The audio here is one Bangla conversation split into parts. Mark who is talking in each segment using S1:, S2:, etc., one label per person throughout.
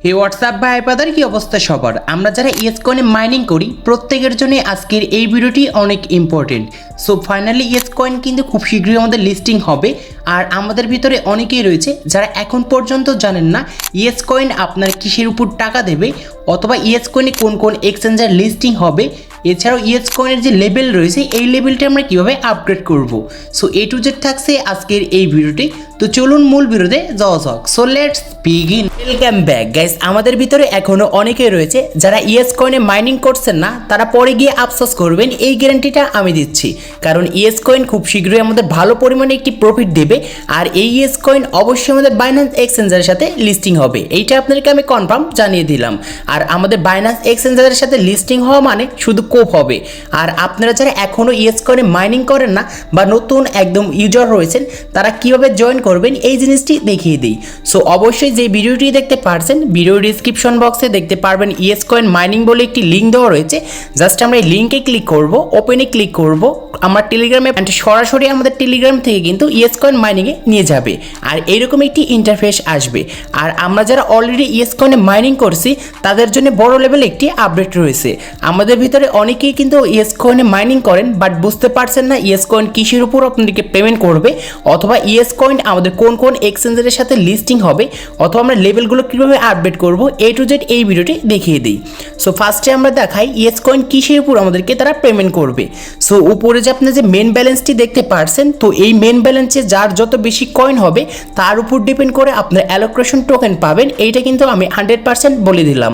S1: হে হোয়াটসঅ্যাপ ভাই ব্রাদার, কি অবস্থা সবার? আমরা যারা ইয়েসকয়েনে মাইনিং করি প্রত্যেকের জন্য আজকের এই ভিডিওটি অনেক ইম্পর্টেন্ট। সো ফাইনালি ইয়েসকয়েন কিন্তু খুব শীঘ্রই আমাদের লিস্টিং হবে। আর আমাদের ভিতরে অনেকেই রয়েছে যারা এখন পর্যন্ত জানেন না ইয়েসকয়েন আপনার কিসের উপর টাকা দেবে, অথবা ইয়েসকয়েনে কোন কোন এক্সচেঞ্জের লিস্টিং হবে, এছাড়াও ইয়েসকয়েনের যে লেভেল রয়েছে এই লেভেলটা আমরা কীভাবে আপগ্রেড করব। সো এ টু জেড থাকছে আজকের এই ভিডিওটি। তো চলুন মূল ভিডিওতে যাওয়া যাক। So let's begin. Welcome back guys. আমাদের ভিতরে এখনও অনেকেই রয়েছে যারা ইয়েসকয়েনে মাইনিং করছেন না, তারা পরে গিয়ে আফসোস করবেন, এই গ্যারান্টিটা আমি দিচ্ছি। কারণ ইয়েসকয়েন খুব শীঘ্রই আমাদের ভালো পরিমাণে একটি প্রফিট দেবে, আর এই ইয়েসকয়েন অবশ্যই আমাদের বাইন্যান্স এক্সচেঞ্জের সাথে লিস্টিং হবে, এইটা আপনাদেরকে আমি কনফার্ম জানিয়ে দিলাম। আর আমাদের বাইন্যান্স এক্সচেঞ্জের সাথে লিস্টিং হওয়া মানে শুধু কোপ হবে। আর আপনারা যারা এখনও ইয়েসকয়েনে মাইনিং করেন না বা নতুন একদম ইউজার রয়েছেন, তারা কীভাবে জয়েন করবেন এই জিনিসটি দেখিয়ে দিই। সো অবশ্যই যে ভিডিওটি দেখতে পারছেন, ভিডিও ডিসক্রিপশন বক্সে দেখতে পারবেন ইয়েসকয়েন মাইনিং বলে একটি লিঙ্ক দেওয়া রয়েছে। জাস্ট আমরা এই লিঙ্কে ক্লিক করব, ওপেনে ক্লিক করব, আমার টেলিগ্রামে সরাসরি আমাদের টেলিগ্রাম থেকে কিন্তু ইয়েসকয়েন মাইনিংয়ে নিয়ে যাবে। আর এইরকম একটি ইন্টারফেস আসবে। আর আমরা যারা অলরেডি ইয়েসকয়েনে মাইনিং করছি তাদের জন্য বড় লেভেলে একটি আপডেট রয়েছে। আমাদের ভিতরে অনেকেই কিন্তু ইয়েসকয়েনে মাইনিং করেন, বাট বুঝতে পারছেন না ইয়েসকয়েন কিসের উপর আপনাদেরকে পেমেন্ট করবে, অথবা ইয়েসকয়েন আমাদের কোন কোন এক্সচেঞ্জের সাথে লিস্টিং হবে, অথবা আমরা লেভেলগুলো কীভাবে আপডেট করব, এ টু জেড এই ভিডিওটি দেখিয়ে দিই। সো ফার্স্টে আমরা দেখাই ইয়েসকয়েন কিসের উপর আমাদেরকে তারা পেমেন্ট করবে। সো উপরে যে আপনি যে মেন ব্যালেন্সটি দেখতে পারছেন, তো এই মেন ব্যালেন্সে যার যত বেশি কয়েন হবে তার উপর ডিপেন্ড করে আপনার অ্যালোকেশন টোকেন পাবেন, এইটা কিন্তু আমি 100% বলে দিলাম।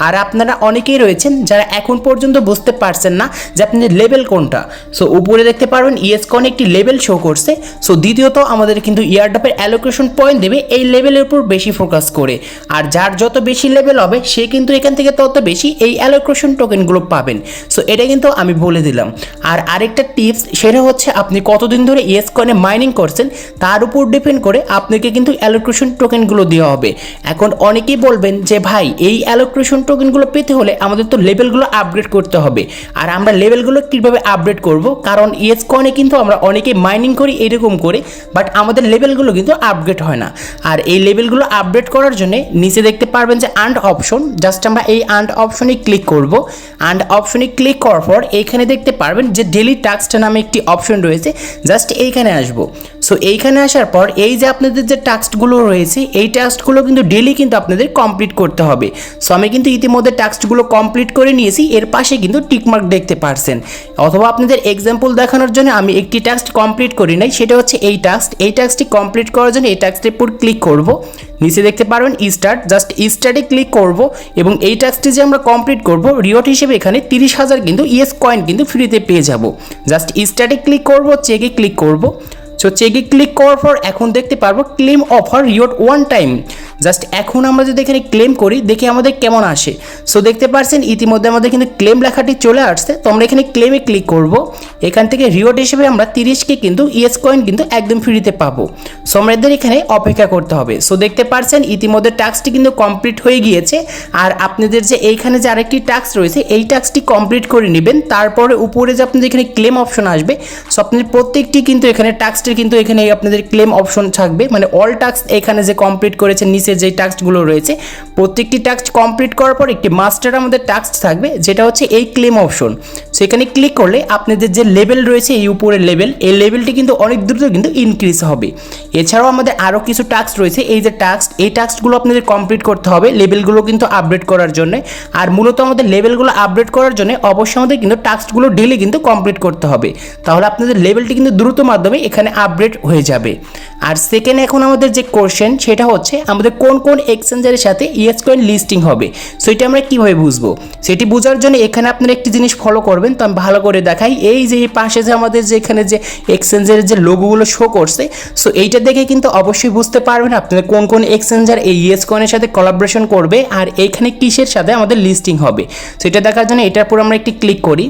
S1: আর আপনারা অনেকেই রয়েছেন যারা এখন পর্যন্ত বুঝতে পারছেন না যে আপনাদের লেভেল কোনটা। সো উপরে দেখতে পারবেন ইয়েসকয়েন একটি লেভেল শো করছে। সো দ্বিতীয়ত আমাদের কিন্তু ইয়ারড্রপের অ্যালোকেশন পয়েন্ট দেবে এই লেভেলের উপর বেশি ফোকাস করে। আর যার যত বেশি লেভেল হবে সে কিন্তু এখান থেকে তত বেশি এই অ্যালোকেশন টোকেনগুলো পাবেন। সো এটা কিন্তু আমি বলে দিলাম। আর আরেকটা টিপস, সেটা হচ্ছে আপনি কতদিন ধরে ইয়েসকয়েনে মাইনিং করছেন তার উপর ডিপেন্ড করে আপনাকে কিন্তু অ্যালোকেশন টোকেনগুলো দেওয়া হবে। এখন অনেকেই বলবেন যে ভাই এই অ্যালোকেশন টোকেনগুলো পেতে হলে আমাদের তো লেভেলগুলো আপগ্রেড করতে হবে। আর আমরা লেভেলগুলো কীভাবে আপডেট করব? কারণ ইয়েসকয়েনে কিন্তু আমরা অনেকেই মাইনিং করি এরকম করে, বাট আমাদের লেভেলগুলো কিন্তু আপগ্রেড হয় না। আর এই লেভেলগুলো আপডেট করার জন্য নিচে দেখতে পারবেন যে আর্ন অপশন, জাস্ট আমরা এই আর্ন অপশনে ক্লিক করব। আর্ন অপশনে ক্লিক করার পর এইখানে দেখতে পারবেন যে ডেলি টাস্ক নামে একটি অপশন রয়েছে, জাস্ট এইখানে আসব। সো এইখানে আসার পর এই যে আপনাদের যে টাস্কগুলো রয়েছে এই টাস্কগুলো কিন্তু ডেলি কিন্তু আপনাদের কমপ্লিট করতে হবে। সো আমি কিন্তু ইতিমধ্যে টাস্কগুলো কমপ্লিট করে নিয়েছি, এর পাশে কিন্তু টিকমার্ক দেখতে পারছেন। অথবা আপনাদের এক্সাম্পল দেখানোর জন্য আমি একটি টাস্ক কমপ্লিট করি নাই, সেটা হচ্ছে এই টাস্ক। এই টাস্কটি কমপ্লিট করার জন্য এই টাস্কটির উপর ক্লিক করব। নিচে দেখতে পারবেন স্টার্ট, জাস্ট স্টার্টে ক্লিক করব এবং এই টাস্কটি যে আমরা কমপ্লিট করব রিওয়ার্ড হিসেবে এখানে 30,000 কিন্তু ইয়েসকয়েন কিন্তু ফ্রিতে পেয়ে যাব। জাস্ট স্টার্টে ক্লিক করব, চেকে ক্লিক করব। সো চেকে ক্লিক করার পর এখন দেখতে পারবো claim offer reward one time. Just এখন আমরা যদি এখানে ক্লেম করি দেখি আমাদের কেমন আসে। সো দেখতে পাচ্ছেন ইতিমধ্যে আমাদের কিন্তু ক্লেম লেখাটি চলে আসছে। তো আমরা এখানে ক্লেমে ক্লিক করব। এখান থেকে রিওয়ার্ড হিসেবে আমরা 30কে কিন্তু ইয়েসকয়েন কিন্তু একদম ফ্রিতে পাবো। সো আমাদের এখানে অপেক্ষা করতে হবে। সো দেখতে পাচ্ছেন ইতিমধ্যে টাস্কটি কিন্তু কমপ্লিট হয়ে গিয়েছে। আর আপনাদের যে এইখানে যে আরেকটি টাস্ক রয়েছে এই টাস্কটি কমপ্লিট করে নেবেন। তারপরে উপরে যে আপনাদের এখানে ক্লেম অপশন আসবে, সো আপনাদের প্রত্যেকটি কিন্তু এখানে টাস্কটি কিন্তু এখানে আপনাদের ক্লেম অপশন থাকবে, মানে অল টাস্ক এখানে যে কমপ্লিট করেছেন নিচে যে টাস্কগুলো রয়েছে প্রত্যেকটি টাস্ক কমপ্লিট করার পর একটি মাস্টার আমাদের টাস্ক থাকবে, যেটা হচ্ছে এই ক্লেম অপশন। সেখানে ক্লিক করলে আপনাদের যে লেভেল রয়েছে এই উপরের লেভেল, এই লেভেলটি কিন্তু অনেক দ্রুত কিন্তু ইনক্রিজ হবে। এছাড়াও আমাদের আরও কিছু টাস্ক রয়েছে, এই যে টাস্ক এই টাস্কগুলো আপনাদের কমপ্লিট করতে হবে লেভেলগুলো কিন্তু আপডেট করার জন্য। আর মূলত আমাদের লেভেলগুলো আপডেট করার জন্য অবশ্যই আমাদের কিন্তু টাস্কগুলো ডেলি কিন্তু কমপ্লিট করতে হবে, তাহলে আপনাদের লেভেলটি কিন্তু দ্রুত মাধ্যমে এখানে আপডেট হয়ে যাবে। আর সেকেন্ড এখন আমাদের যে কোশ্চেন সেটা হচ্ছে আমাদের কোন কোন এক্সচেঞ্জের সাথে ইয়েসকয়েন লিস্টিং হবে। সো এটা আমরা কীভাবে বুঝবো? সেটি বোঝার জন্য এখানে আপনারা একটি জিনিস ফলো করবেন। তো আমি ভালো করে দেখাই, এই যে এই পাশে যে আমাদের যে এখানে যে এক্সচেঞ্জের যে লোগোগুলো শো করছে, সো এইটা দেখে কিন্তু অবশ্যই বুঝতে পারবেন আপনাদের কোন কোন এক্সচেঞ্জার এই ইয়েসকয়েনের সাথে কোলাবোরেশন করবে আর এইখানে কিসের সাথে আমাদের লিস্টিং হবে। সো এটা দেখার জন্য এটার উপর আমরা একটি ক্লিক করি।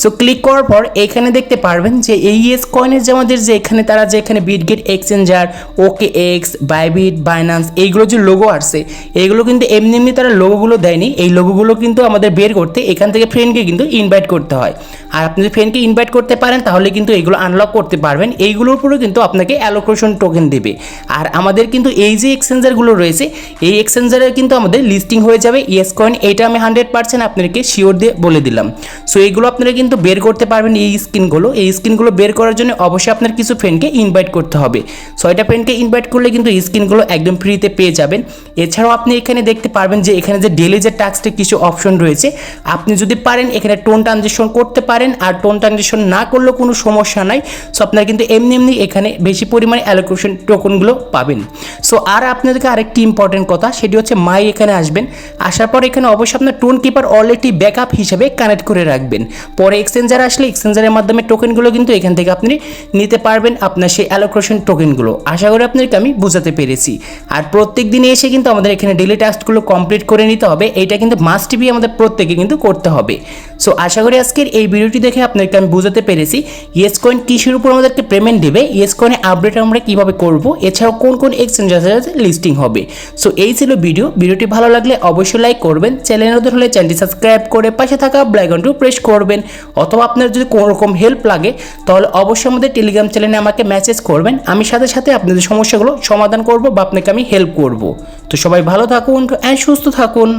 S1: সো ক্লিক করার পর এখানে দেখতে পারবেন যে এই YesCoin-এর যে আমাদের যে এখানে তারা যে এখানে Bitget exchanger, OKX, Bybit, Binance এইগুলো যে লোগো আসছে এইগুলো কিন্তু এমনি তারা লোগোগুলো দেয়নি। এই লোগোগুলো কিন্তু আমাদের বের করতে এখান থেকে ফ্রেন্ডকে কিন্তু ইনভাইট করতে হয়। আর আপনি যদি ফ্রেন্ডকে ইনভাইট করতে পারেন তাহলে কিন্তু এইগুলো আনলক করতে পারবেন। এইগুলোর উপরেও কিন্তু আপনাকে অ্যালোকেশন টোকেন দেবে। আর আমাদের কিন্তু এই যে এক্সচেঞ্জারগুলো রয়েছে এই এক্সচেঞ্জারে কিন্তু আমাদের লিস্টিং হয়ে যাবে YesCoin, এটা আমি 100% আপনাদেরকে শিওর দিয়ে বলে দিলাম। সো এইগুলো আপনারা কিন্তু বের করতে পারবেন। এই স্ক্রিনগুলো বের করার জন্য অবশ্যই আপনার কিছু ফ্রেন্ডকে ইনভাইট করতে হবে। 6টা ফ্রেন্ডকে ইনভাইট করলে কিন্তু এই স্ক্রিনগুলো একদম ফ্রিতে পেয়ে যাবেন। এছাড়াও আপনি এখানে দেখতে পারবেন যে এখানে যে ডেলি যে টাস্কের কিছু অপশন রয়েছে, আপনি যদি পারেন এখানে টোন ট্রানজেকশন করতে পারেন, আর টোন ট্রানজেকশন না করলেও কোনো সমস্যা নাই। সো আপনারা কিন্তু এমনি এখানে বেশি পরিমাণে অ্যালোকেশন টোকনগুলো পাবেন। সো আর আপনাদেরকে আরেকটি ইম্পর্টেন্ট কথা, সেটি হচ্ছে মাই এখানে আসবেন। আসার পর এখানে অবশ্যই আপনার টোন কিপার অলরেডি ব্যাকআপ হিসেবে কানেক্ট করে রাখবেন। পরে এক্সচেঞ্জার আসলে এক্সচেঞ্জারের মাধ্যমে টোকেনগুলো কিন্তু এখান থেকে আপনি নিতে পারবেন আপনার সেই অ্যালোকেশন টোকেনগুলো। আশা করি আপনাদেরকে আমি বুঝাতে পেরেছি। আর প্রত্যেক দিনে এসে কিন্তু আমাদের এখানে ডেলি টাস্কগুলো কমপ্লিট করে নিতে হবে, এইটা কিন্তু মাস্ট বি আমাদের প্রত্যেকে কিন্তু করতে হবে। সো আশা করি আজকের এই ভিডিওটি দেখে আপনাদেরকে আমি বুঝাতে পেরেছি YesCoin কিসের উপর আমাদেরকে পেমেন্ট দেবে, YesCoin-এ আপডেট আমরা কীভাবে করব, এছাড়াও কোন কোন এক্সচেঞ্জারে লিস্টিং হবে। সো এই ছিল ভিডিওটি ভালো লাগলে অবশ্যই লাইক করবেন, চ্যানেল নতুন হলে চ্যানেলটি সাবস্ক্রাইব করে পাশে থাকা বেল আইকনটি প্রেস করবেন। অথবা আপনার যদি কোনো রকম হেল্প লাগে তাহলে অবশ্যই আমাদের টেলিগ্রাম চ্যানেলে আমাকে মেসেজ করবেন, আমি সাথে সাথে আপনাদের সমস্যাগুলো সমাধান করব বা আপনাকে আমি হেল্প করব। তো সবাই ভালো থাকুন অ্যান্ড সুস্থ থাকুন।